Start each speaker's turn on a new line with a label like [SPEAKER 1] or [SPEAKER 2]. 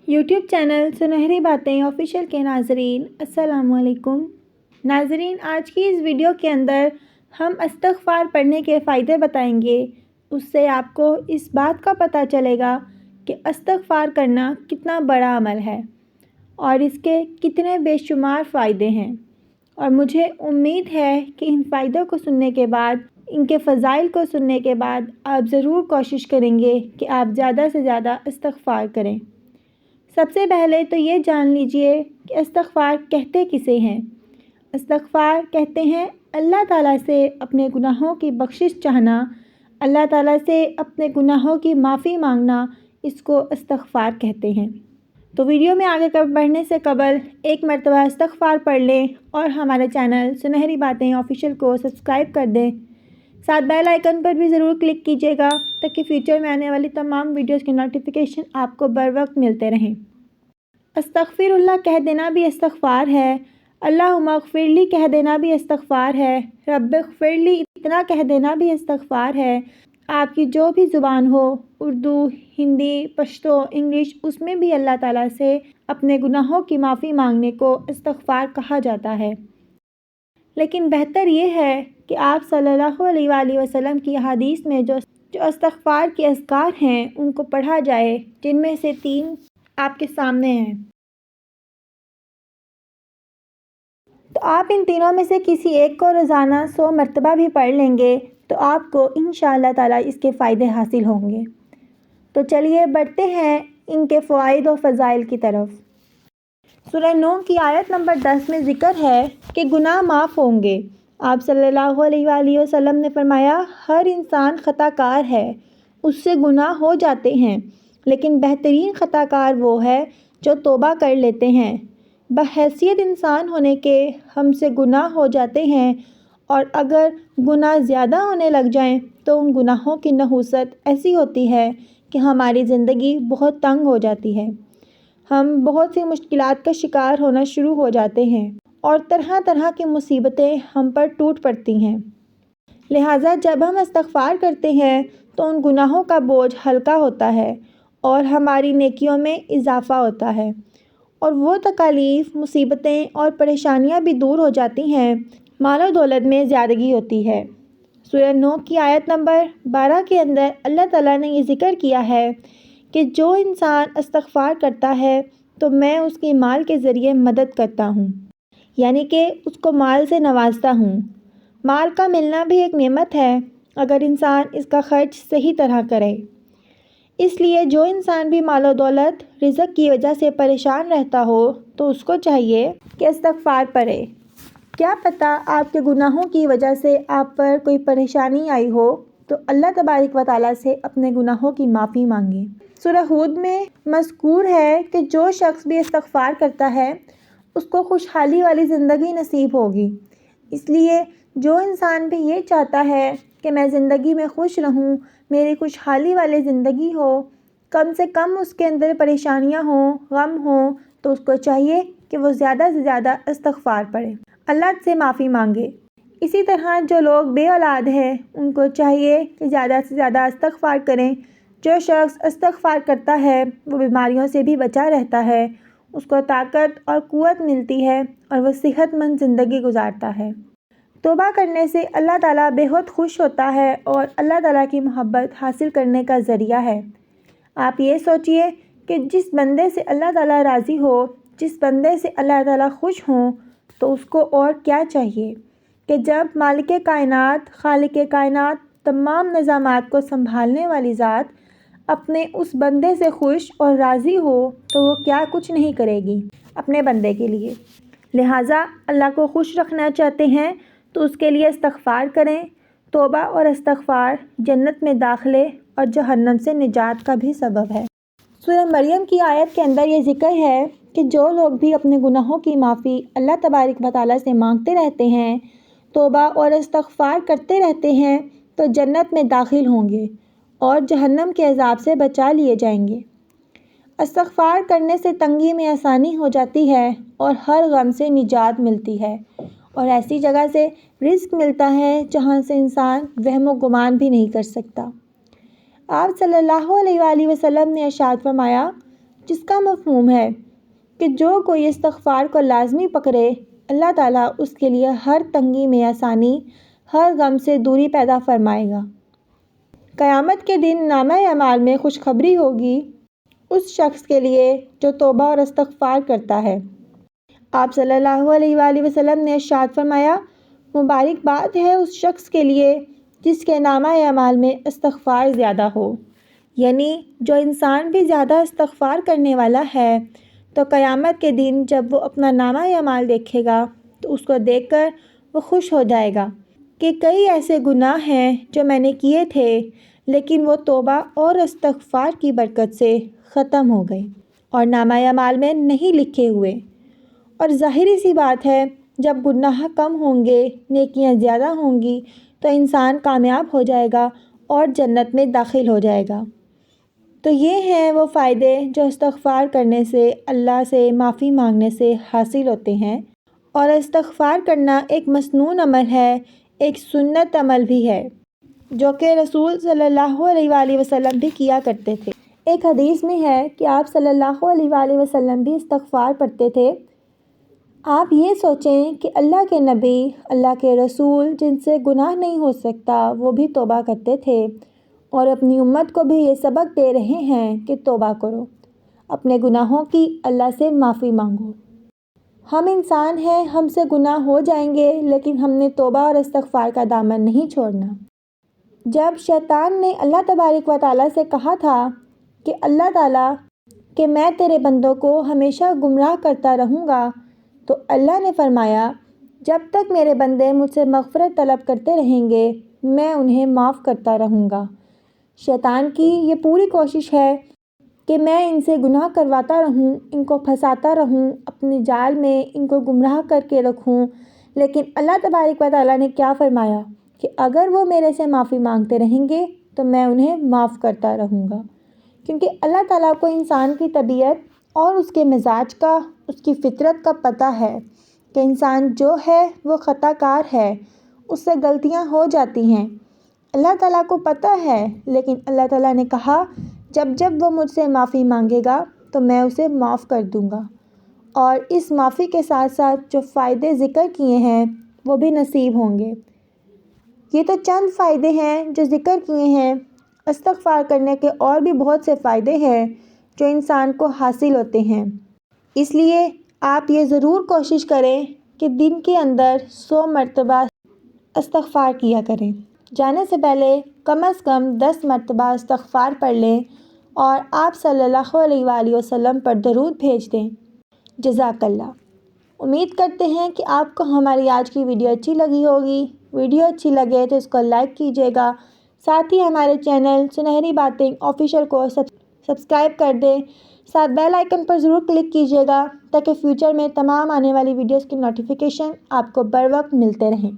[SPEAKER 1] YouTube channel سنہری باتیں official کے ناظرین السلام علیکم۔ ناظرین، آج کی اس ویڈیو کے اندر ہم استغفار پڑھنے کے فائدے بتائیں گے۔ اس سے آپ کو اس بات کا پتہ چلے گا کہ استغفار کرنا کتنا بڑا عمل ہے اور اس کے کتنے بے شمار فائدے ہیں، اور مجھے امید ہے کہ ان فائدوں کو سننے کے بعد، ان کے فضائل کو سننے کے بعد آپ ضرور کوشش کریں گے کہ آپ زیادہ سے زیادہ استغفار کریں۔ سب سے پہلے تو یہ جان لیجئے کہ استغفار کہتے کسے ہیں۔ استغفار کہتے ہیں اللہ تعالیٰ سے اپنے گناہوں کی بخشش چاہنا، اللہ تعالیٰ سے اپنے گناہوں کی معافی مانگنا، اس کو استغفار کہتے ہیں۔ تو ویڈیو میں آگے بڑھنے سے قبل ایک مرتبہ استغفار پڑھ لیں اور ہمارے چینل سنہری باتیں آفیشیل کو سبسکرائب کر دیں۔ ساتھ بیل آئیکن پر بھی ضرور کلک کیجیے گا تاکہ فیوچر میں آنے والی تمام ویڈیوز کے نوٹیفیکیشن آپ کو بر وقت ملتے رہیں۔ استغفر اللہ کہہ دینا بھی استغفار ہے، اللہم اغفر لی کہہ دینا بھی استغفار ہے، رب اغفر لی اتنا کہہ دینا بھی استغفار ہے۔ آپ کی جو بھی زبان ہو، اردو، ہندی، پشتو، انگلش، اس میں بھی اللہ تعالیٰ سے اپنے گناہوں کی معافی مانگنے کو استغفار کہا جاتا ہے۔ لیکن بہتر یہ ہے کہ آپ صلی اللہ علیہ وآلہ وسلم کی احادیث میں جو استغفار کے اذکار ہیں ان کو پڑھا جائے، جن میں سے 3 آپ کے سامنے ہیں۔ تو آپ ان تینوں میں سے کسی ایک کو روزانہ 100 مرتبہ بھی پڑھ لیں گے تو آپ کو انشاءاللہ تعالیٰ اس کے فائدے حاصل ہوں گے۔ تو چلیے بڑھتے ہیں ان کے فوائد و فضائل کی طرف۔ سورہ نوح کی آیت نمبر 10 میں ذکر ہے کہ گناہ معاف ہوں گے۔ آپ صلی اللہ علیہ وآلہ وسلم نے فرمایا، ہر انسان خطا کار ہے، اس سے گناہ ہو جاتے ہیں، لیکن بہترین خطا کار وہ ہے جو توبہ کر لیتے ہیں۔ بحیثیت انسان ہونے کے ہم سے گناہ ہو جاتے ہیں، اور اگر گناہ زیادہ ہونے لگ جائیں تو ان گناہوں کی نحوست ایسی ہوتی ہے کہ ہماری زندگی بہت تنگ ہو جاتی ہے۔ ہم بہت سی مشکلات کا شکار ہونا شروع ہو جاتے ہیں اور طرح طرح کی مصیبتیں ہم پر ٹوٹ پڑتی ہیں۔ لہٰذا جب ہم استغفار کرتے ہیں تو ان گناہوں کا بوجھ ہلکا ہوتا ہے اور ہماری نیکیوں میں اضافہ ہوتا ہے، اور وہ تکالیف، مصیبتیں اور پریشانیاں بھی دور ہو جاتی ہیں، مال و دولت میں زیادگی ہوتی ہے۔ سورہ نوح کی آیت نمبر 12 کے اندر اللہ تعالیٰ نے یہ ذکر کیا ہے کہ جو انسان استغفار کرتا ہے تو میں اس کی مال کے ذریعے مدد کرتا ہوں، یعنی کہ اس کو مال سے نوازتا ہوں۔ مال کا ملنا بھی ایک نعمت ہے اگر انسان اس کا خرچ صحیح طرح کرے۔ اس لیے جو انسان بھی مال و دولت، رزق کی وجہ سے پریشان رہتا ہو تو اس کو چاہیے کہ استغفار پڑھے۔ کیا پتہ آپ کے گناہوں کی وجہ سے آپ پر کوئی پریشانی آئی ہو تو اللہ تبارک و تعالیٰ سے اپنے گناہوں کی معافی مانگیں۔ سورہ ہود میں مذکور ہے کہ جو شخص بھی استغفار کرتا ہے اس کو خوشحالی والی زندگی نصیب ہوگی۔ اس لیے جو انسان بھی یہ چاہتا ہے کہ میں زندگی میں خوش رہوں، میری خوشحالی والی زندگی ہو، کم سے کم اس کے اندر پریشانیاں ہوں، غم ہوں، تو اس کو چاہیے کہ وہ زیادہ سے زیادہ استغفار پڑھے، اللہ سے معافی مانگے۔ اسی طرح جو لوگ بے اولاد ہیں ان کو چاہیے کہ زیادہ سے زیادہ استغفار کریں۔ جو شخص استغفار کرتا ہے وہ بیماریوں سے بھی بچا رہتا ہے، اس کو طاقت اور قوت ملتی ہے اور وہ صحت مند زندگی گزارتا ہے۔ توبہ کرنے سے اللہ تعالیٰ بے حد خوش ہوتا ہے اور اللہ تعالیٰ کی محبت حاصل کرنے کا ذریعہ ہے۔ آپ یہ سوچئے کہ جس بندے سے اللہ تعالیٰ راضی ہو، جس بندے سے اللہ تعالیٰ خوش ہوں، تو اس کو اور کیا چاہیے کہ جب مالک کائنات، خالق کائنات، تمام نظامات کو سنبھالنے والی ذات اپنے اس بندے سے خوش اور راضی ہو تو وہ کیا کچھ نہیں کرے گی اپنے بندے کے لیے۔ لہٰذا اللہ کو خوش رکھنا چاہتے ہیں تو اس کے لیے استغفار کریں۔ توبہ اور استغفار جنت میں داخلے اور جہنم سے نجات کا بھی سبب ہے۔ سورہ مریم کی آیت کے اندر یہ ذکر ہے کہ جو لوگ بھی اپنے گناہوں کی معافی اللہ تبارک و تعالیٰ سے مانگتے رہتے ہیں، توبہ اور استغفار کرتے رہتے ہیں تو جنت میں داخل ہوں گے اور جہنم کے عذاب سے بچا لیے جائیں گے۔ استغفار کرنے سے تنگی میں آسانی ہو جاتی ہے اور ہر غم سے نجات ملتی ہے، اور ایسی جگہ سے رزق ملتا ہے جہاں سے انسان وہم و گمان بھی نہیں کر سکتا۔ آپ صلی اللہ علیہ وآلہ وسلم نے ارشاد فرمایا، جس کا مفہوم ہے کہ جو کوئی استغفار کو لازمی پکڑے اللہ تعالیٰ اس کے لیے ہر تنگی میں آسانی، ہر غم سے دوری پیدا فرمائے گا۔ قیامت کے دن نامہ اعمال میں خوشخبری ہوگی اس شخص کے لیے جو توبہ اور استغفار کرتا ہے۔ آپ صلی اللہ علیہ وآلہ وسلم نے ارشاد فرمایا، مبارک باد ہے اس شخص کے لیے جس کے نامہ اعمال میں استغفار زیادہ ہو، یعنی جو انسان بھی زیادہ استغفار کرنے والا ہے تو قیامت کے دن جب وہ اپنا نامہ اعمال دیکھے گا تو اس کو دیکھ کر وہ خوش ہو جائے گا کہ کئی ایسے گناہ ہیں جو میں نے کیے تھے لیکن وہ توبہ اور استغفار کی برکت سے ختم ہو گئے اور نامہ اعمال میں نہیں لکھے ہوئے۔ اور ظاہری سی بات ہے، جب گناہ کم ہوں گے، نیکیاں زیادہ ہوں گی تو انسان کامیاب ہو جائے گا اور جنت میں داخل ہو جائے گا۔ تو یہ ہیں وہ فائدے جو استغفار کرنے سے، اللہ سے معافی مانگنے سے حاصل ہوتے ہیں۔ اور استغفار کرنا ایک مسنون عمل ہے، ایک سنت عمل بھی ہے جو کہ رسول صلی اللہ علیہ وآلہ وسلم بھی کیا کرتے تھے۔ ایک حدیث میں ہے کہ آپ صلی اللہ علیہ وآلہ وسلم بھی استغفار پڑھتے تھے۔ آپ یہ سوچیں کہ اللہ کے نبی، اللہ کے رسول جن سے گناہ نہیں ہو سکتا وہ بھی توبہ کرتے تھے اور اپنی امت کو بھی یہ سبق دے رہے ہیں کہ توبہ کرو، اپنے گناہوں کی اللہ سے معافی مانگو۔ ہم انسان ہیں، ہم سے گناہ ہو جائیں گے لیکن ہم نے توبہ اور استغفار کا دامن نہیں چھوڑنا۔ جب شیطان نے اللہ تبارک و تعالیٰ سے کہا تھا کہ اللہ تعالیٰ کہ میں تیرے بندوں کو ہمیشہ گمراہ کرتا رہوں گا، تو اللہ نے فرمایا جب تک میرے بندے مجھ سے مغفرت طلب کرتے رہیں گے میں انہیں معاف کرتا رہوں گا۔ شیطان کی یہ پوری کوشش ہے کہ میں ان سے گناہ کرواتا رہوں، ان کو پھنساتا رہوں، اپنے جال میں ان کو گمراہ کر کے رکھوں، لیکن اللہ تبارک و تعالیٰ نے کیا فرمایا کہ اگر وہ میرے سے معافی مانگتے رہیں گے تو میں انہیں معاف کرتا رہوں گا، کیونکہ اللہ تعالیٰ کو انسان کی طبیعت اور اس کے مزاج کا، اس کی فطرت کا پتہ ہے کہ انسان جو ہے وہ خطا کار ہے، اس سے غلطیاں ہو جاتی ہیں۔ اللہ تعالیٰ کو پتہ ہے، لیکن اللہ تعالیٰ نے کہا جب جب وہ مجھ سے معافی مانگے گا تو میں اسے معاف کر دوں گا، اور اس معافی کے ساتھ ساتھ جو فائدے ذکر کیے ہیں وہ بھی نصیب ہوں گے۔ یہ تو چند فائدے ہیں جو ذکر کیے ہیں، استغفار کرنے کے اور بھی بہت سے فائدے ہیں جو انسان کو حاصل ہوتے ہیں۔ اس لیے آپ یہ ضرور کوشش کریں کہ دن کے اندر 100 مرتبہ استغفار کیا کریں۔ جانے سے پہلے کم از کم 10 مرتبہ استغفار پڑھ لیں اور آپ صلی اللہ علیہ وآلہ وسلم پر درود بھیج دیں۔ جزاک اللہ۔ امید کرتے ہیں کہ آپ کو ہماری آج کی ویڈیو اچھی لگی ہوگی۔ ویڈیو اچھی لگے تو اس کو لائک کیجیے گا، ساتھ ہی ہمارے چینل سنہری باتیں آفیشیل کو سبسکرائب کر دیں، ساتھ بیل آئیکن پر ضرور کلک کیجیے گا تاکہ فیوچر میں تمام آنے والی ویڈیوز کی نوٹیفیکیشن آپ کو بر وقت ملتے رہیں۔